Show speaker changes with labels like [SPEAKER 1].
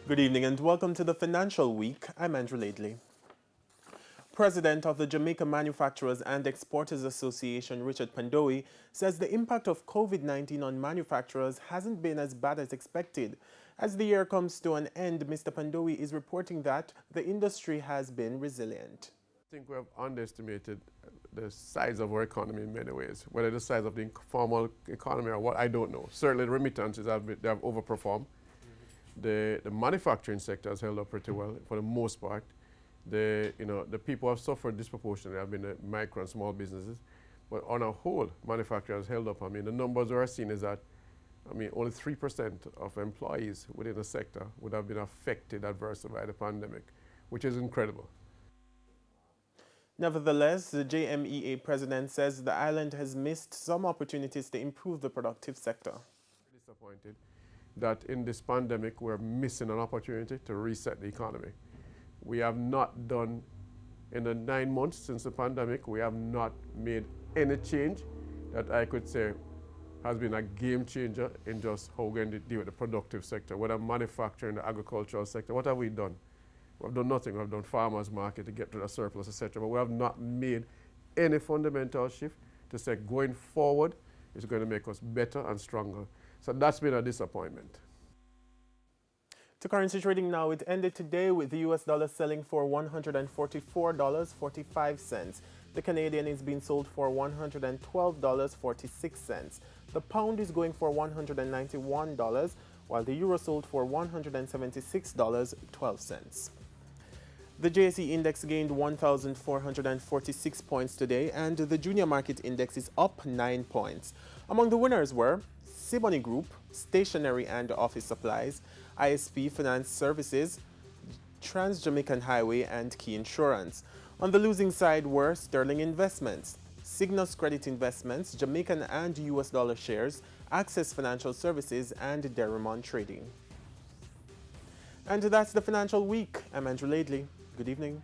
[SPEAKER 1] Good evening and welcome to the Financial Week. I'm Andrew Laidley. President of the Jamaica Manufacturers and Exporters Association, Richard Pandowi, says the impact of COVID-19 on manufacturers hasn't been as bad as expected. As the year comes to an end, Mr. Pandowi is reporting that the industry has been resilient.
[SPEAKER 2] I think we have underestimated the size of our economy in many ways, whether the size of the informal economy or what, I don't know. Certainly the remittances they have overperformed. The manufacturing sector has held up pretty well for the most part. The people who have suffered disproportionately have been the micro and small businesses. But on a whole, manufacturing has held up. I mean, the numbers we are seeing is that, only 3% of employees within the sector would have been affected adversely by the pandemic, which is incredible.
[SPEAKER 1] Nevertheless, the JMEA president says the island has missed some opportunities to improve the productive sector.
[SPEAKER 2] Disappointed that in this pandemic we're missing an opportunity to reset the economy. We have not done, in the 9 months since the pandemic, we have not made any change that I could say has been a game changer in just how we're going to deal with the productive sector, whether manufacturing, the agricultural sector. What have we done? We've done nothing. We've done farmers market to get to the surplus, etc. But we have not made any fundamental shift to say going forward is going to make us better and stronger. So that's been a disappointment.
[SPEAKER 1] To currency trading now, it ended today with the US dollar selling for $144.45. The Canadian is being sold for $112.46. The pound is going for $191, while the euro sold for $176.12. The JSE index gained 1,446 points today, and the junior market index is up 9 points. Among the winners were Siboney Group, Stationery and Office Supplies, ISP Finance Services, Trans-Jamaican Highway, and Key Insurance. On the losing side were Sterling Investments, Cygnus Credit Investments, Jamaican and US dollar shares, Access Financial Services, and Derrimon Trading. And that's the Financial Week. I'm Andrew Laidley. Good evening.